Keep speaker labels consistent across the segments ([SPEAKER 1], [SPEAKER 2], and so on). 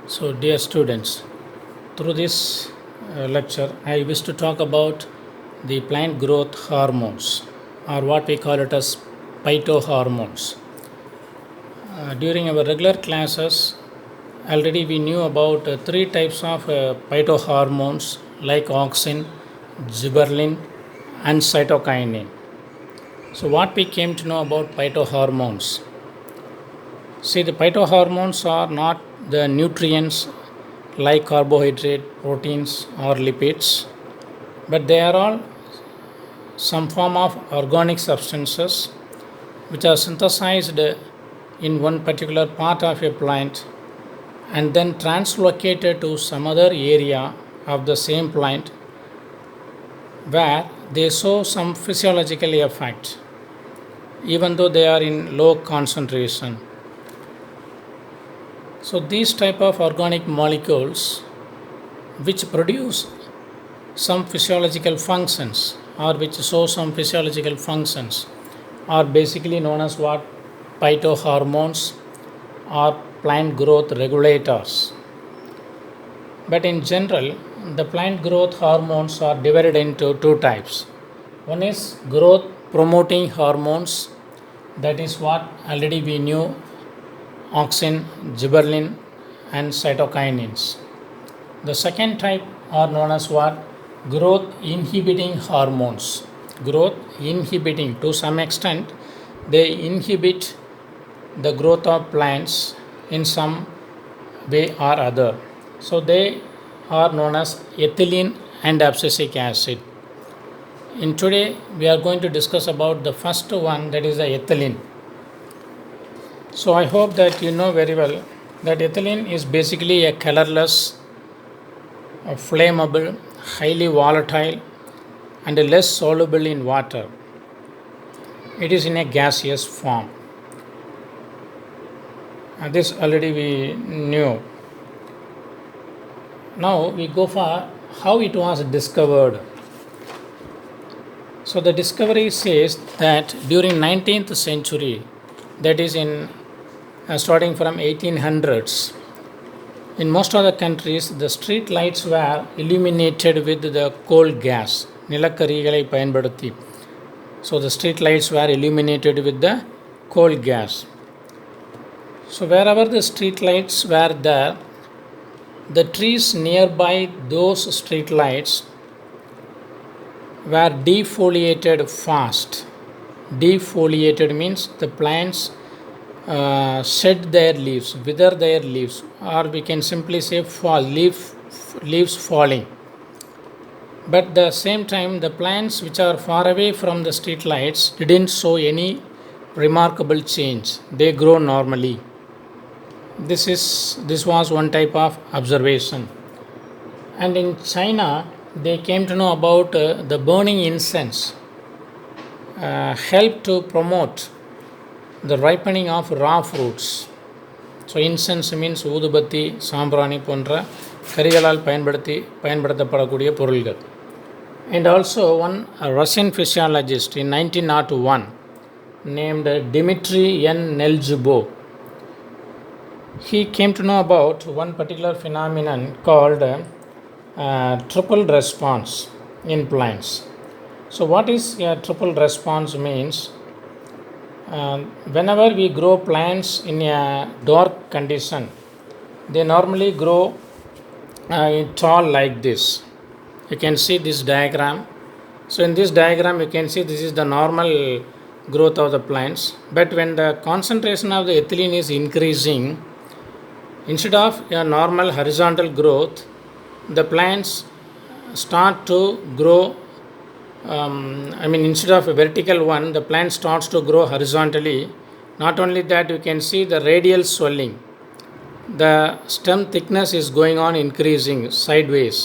[SPEAKER 1] So, dear students, through this lecture, I wish to talk about the plant growth hormones, or what we call it as phytohormones. During our regular classes, already we knew about three types of phytohormones like auxin, gibberellin, and cytokinin. So, what we came to know about phytohormones? See, the phytohormones are not the nutrients like carbohydrate, proteins, or lipids, but they are all some form of organic substances which are synthesized in one particular part of a plant and then translocated to some other area of the same plant where they show some physiological effect even though they are in low concentration. So these type of organic molecules which produce some physiological functions or which show some physiological functions are basically known as what? Phytohormones or plant growth regulators. But in general, the plant growth hormones are divided into two types. One is growth promoting hormones, that is what already we knew: auxin, gibberellin, and cytokinins. The second type are known as what? Growth inhibiting hormones. Growth inhibiting, to some extent, they inhibit the growth of plants in some way or other. So they are known as ethylene and abscisic acid. In today we are going to discuss about the first one, that is the ethylene. So I hope that you know very well that ethylene is basically a colorless, a flammable, highly volatile, and less soluble in water. It is in a gaseous form. And this already we knew. Now we go for how it was discovered. So the discovery says that during 19th century, that is in starting from 1800s, in most of the countries the street lights were illuminated with the coal gas, நிலக்கரிகளை பயன்படுத்தி. So the street lights were illuminated with the coal gas. So wherever the street lights were there, the trees nearby those street lights were defoliated fast. Defoliated means the plants shed their leaves, wither their leaves, or we can simply say fall, leaves falling. But at the same time, the plants which are far away from the street lights didn't show any remarkable change. They grow normally. This was one type of observation. And in China, they came to know about the burning incense helped to promote the ripening of raw fruits. So incense means ஊதுபத்தி, சாம்பிராணி போன்ற கரிகளால் பயன்படுத்தப்படக்கூடிய பொருள்கள். And also one Russian physiologist in 1901 named Dmitry N. Neljubo, he came to know about one particular phenomenon called triple response in plants. So what is a triple response means? Whenever we grow plants in a dark condition, they normally grow tall like this. You can see this diagram. So in this diagram you can see this is the normal growth of the plants. But when the concentration of the ethylene is increasing, instead of a normal horizontal growth, the plants start to grow. Instead of a vertical one, the plant starts to grow horizontally. Not only that, you can see the radial swelling. The stem thickness is going on increasing sideways.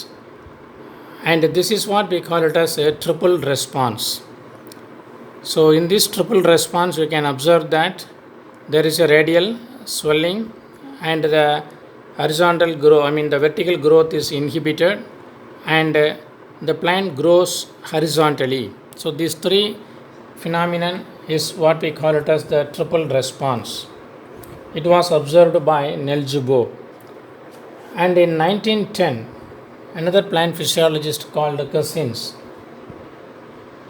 [SPEAKER 1] And this is what we call it as a triple response. So in this triple response, you can observe that there is a radial swelling and the horizontal growth, the vertical growth is inhibited, and the plant grows horizontally. So these three phenomenon is what we call it as the triple response. It was observed by Neljubo. And in 1910, another plant physiologist called Cousins,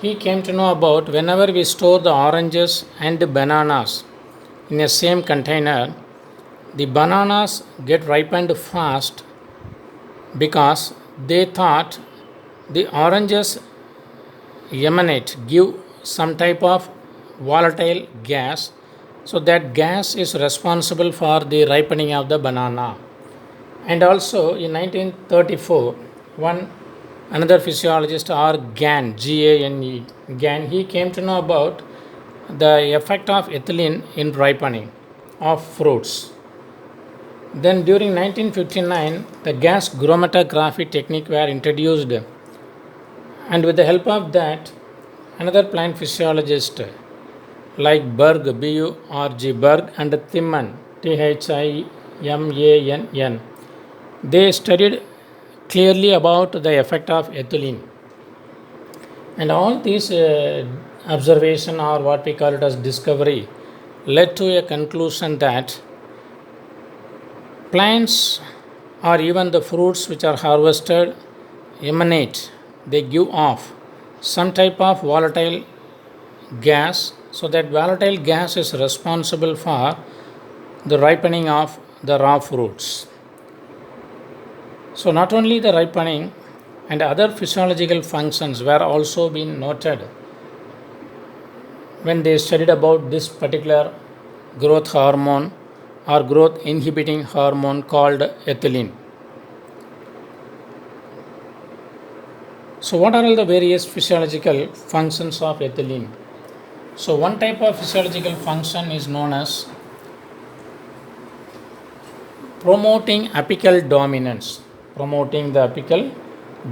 [SPEAKER 1] he came to know about whenever we store the oranges and bananas in a same container, the bananas get ripened fast because they thought the oranges give some type of volatile gas, so that gas is responsible for the ripening of the banana. And also in 1934, one another physiologist, or Gane, he came to know about the effect of ethylene in ripening of fruits. Then during 1959, the gas chromatography technique were introduced, and with the help of that, another plant physiologist like Berg, B-U-R-G, Berg, and Thimann, Thimann, they studied clearly about the effect of ethylene. And all these observation, or what we call it as discovery, led to a conclusion that plants or even the fruits which are harvested they give off some type of volatile gas, so that volatile gas is responsible for the ripening of the raw fruits. So not only the ripening, and other physiological functions were also being noted when they studied about this particular growth hormone or growth inhibiting hormone called ethylene. So what are all the various physiological functions of ethylene? So one type of physiological function is known as promoting apical dominance. Promoting the apical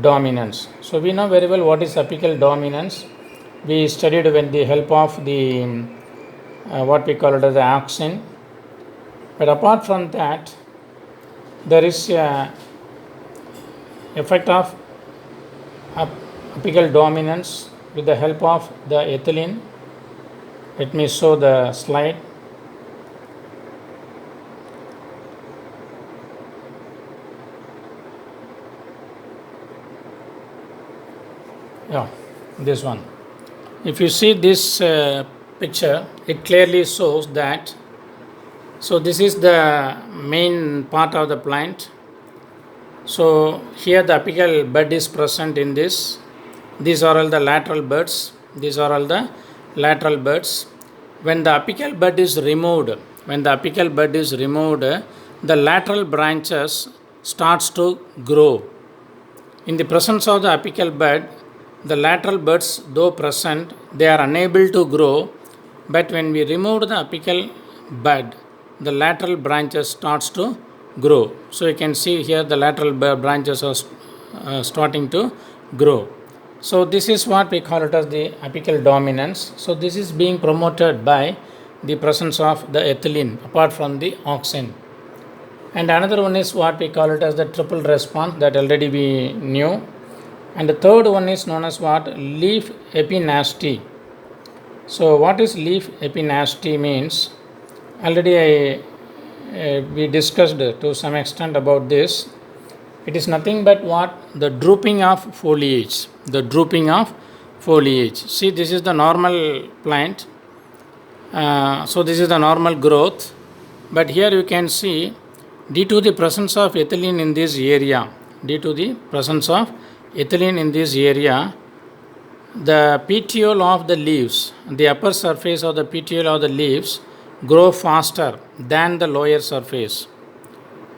[SPEAKER 1] dominance. So we know very well what is apical dominance. We studied with the help of the what we call it as the auxin. But apart from that, there is a effect of apical dominance with the help of the ethylene. Let me show the slide. Yeah, this one. If you see this picture, it clearly shows that. So this is the main part of the plant. So here the apical bud is present in this. These are all the lateral buds. These are all the lateral buds. When the apical bud is removed, the lateral branches starts to grow. In the presence of the apical bud, the lateral buds, though present, they are unable to grow. But when we remove the apical bud, the lateral branches starts to grow. So you can see here the lateral branches are starting to grow. So this is what we call it as the apical dominance. So this is being promoted by the presence of the ethylene apart from the auxin. And another one is what we call it as the triple response, that already we knew. And the third one is known as what? Leaf epinasty. So what is leaf epinasty means? Already we discussed to some extent about this. It is nothing but what? The drooping of foliage. The drooping of foliage. See, this is the normal plant. So this is the normal growth. But here you can see, due to the presence of ethylene in this area, the petiole of the leaves, the upper surface of the petiole of the leaves grow faster than the lower surface.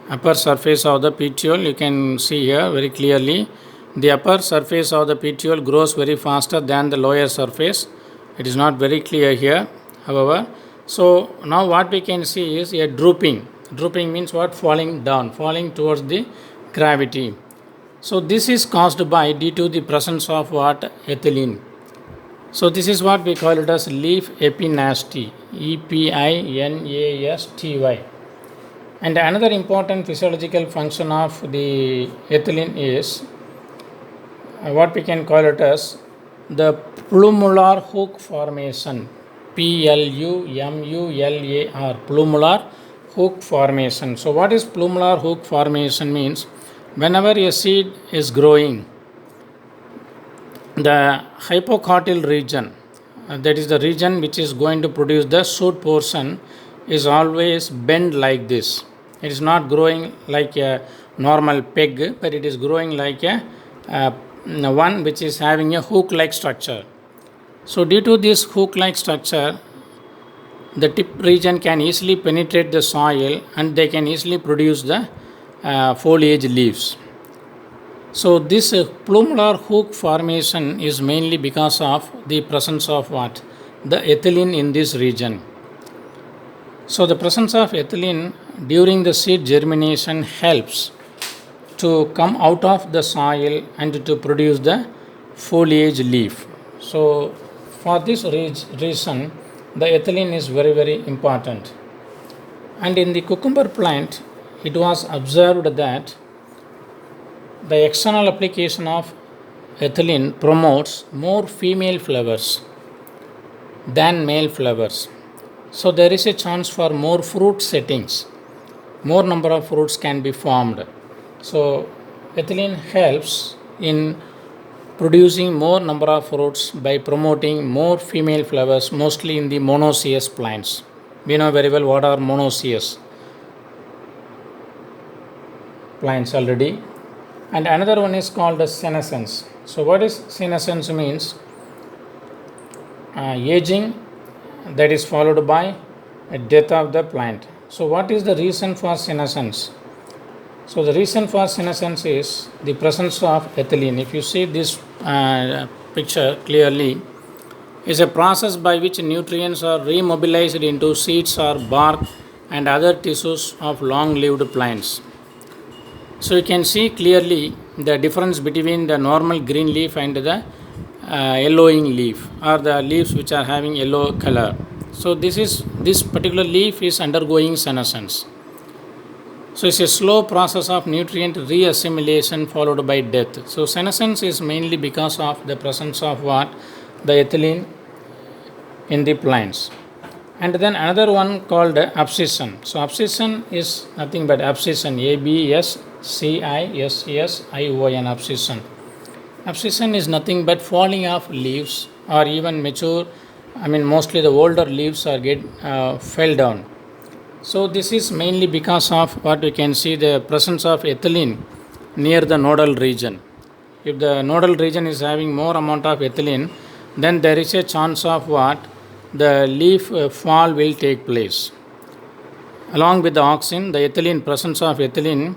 [SPEAKER 1] Upper surface of the petiole, you can see here very clearly, the upper surface of the petiole grows very faster than the lower surface. It is not very clear here, however. So now what we can see is a drooping. Drooping means what? Falling down, falling towards the gravity. So this is caused by due to the presence of what? Ethylene. So this is what we call it as leaf epinasty, EPINASTY. And another important physiological function of the ethylene is what we can call it as the plumular hook formation, PLUMULAR, plumular hook formation. So, what is plumular hook formation means? Whenever a seed is growing, the hypocotyl region, that is the region which is going to produce the shoot portion, is always bent like this. It is not growing like a normal peg, but it is growing like a one which is having a hook like structure. So, due to this hook like structure, the tip region can easily penetrate the soil and they can easily produce the foliage leaves. So, this plumular hook formation is mainly because of the presence of what? The ethylene in this region. So, the presence of ethylene during the seed germination helps to come out of the soil and to produce the foliage leaf. So, for this reason, the ethylene is very, very important. And in the cucumber plant, it was observed that the external application of ethylene promotes more female flowers than male flowers. So, there is a chance for more fruit settings, more number of fruits can be formed. So, ethylene helps in producing more number of fruits by promoting more female flowers, mostly in the monoecious plants. We know very well what are monoecious plants already. And another one is called as senescence. So, what is senescence means? Aging that is followed by a death of the plant. So, what is the reason for senescence? So, the reason for senescence is the presence of ethylene. If you see this picture clearly, is a process by which nutrients are remobilized into seeds or bark and other tissues of long-lived plants. So, you can see clearly the difference between the normal green leaf and the yellowing leaf, or the leaves which are having yellow color. So, this particular leaf is undergoing senescence. So, it's a slow process of nutrient reassimilation followed by death. So, senescence is mainly because of the presence of what? The ethylene in the plants. And then another one called abscission. So, abscission is nothing but abscission, ABSCISSION, abscission. Abscission is nothing but falling off leaves or even mature, mostly the older leaves are fell down. So, this is mainly because of what we can see, the presence of ethylene near the nodal region. If the nodal region is having more amount of ethylene, then there is a chance of what? The leaf fall will take place. Along with the auxin, the ethylene, presence of ethylene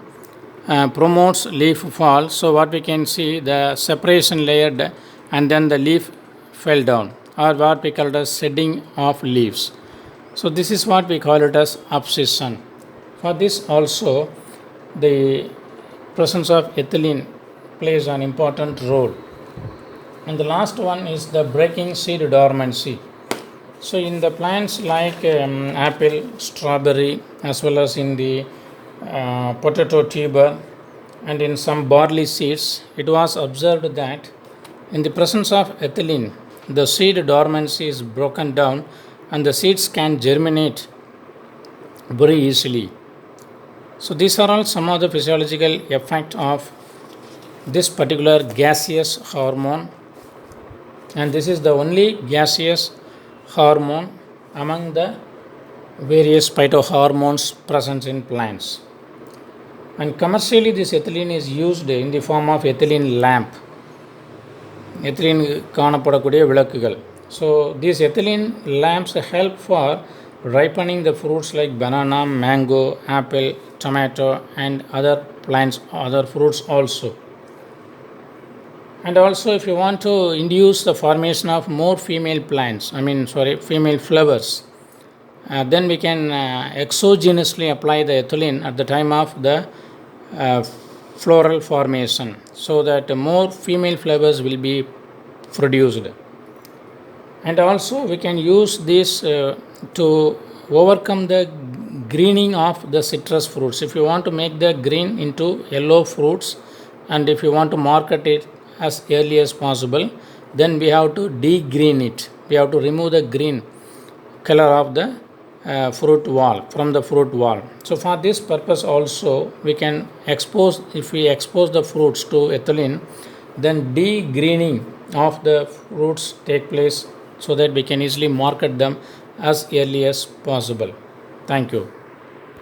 [SPEAKER 1] promotes leaf fall. So, what we can see, the separation layered and then the leaf fell down, or what we call as shedding of leaves. So, this is what we call it as abscission. For this also, the presence of ethylene plays an important role. And the last one is the breaking seed dormancy. So, in the plants like apple, strawberry, as well as in the potato tuber and in some barley seeds, it was observed that in the presence of ethylene, the seed dormancy is broken down and the seeds can germinate very easily. So, these are all some of the physiological effect of this particular gaseous hormone, and this is the only gaseous hormone among the various phytohormones present in plants. And commercially, this ethylene is used in the form of ethylene lamp. Ethylene காணப்படக்கூடிய விளக்குகள். So, these ethylene lamps help for ripening the fruits like banana, mango, apple, tomato, and other plants, other fruits also. And also, if you want to induce the formation of more female plants, female flowers, then we can exogenously apply the ethylene at the time of the floral formation, so that more female flowers will be produced. And also, we can use this to overcome the greening of the citrus fruits. If you want to make the green into yellow fruits, and if you want to market it as early as possible, then we have to degreen it. We have to remove the green color of the fruit wall, from the fruit wall. So for this purpose also we can expose, if we expose the fruits to ethylene, then de-greening of the fruits take place, so that we can easily market them as early as possible. Thank you.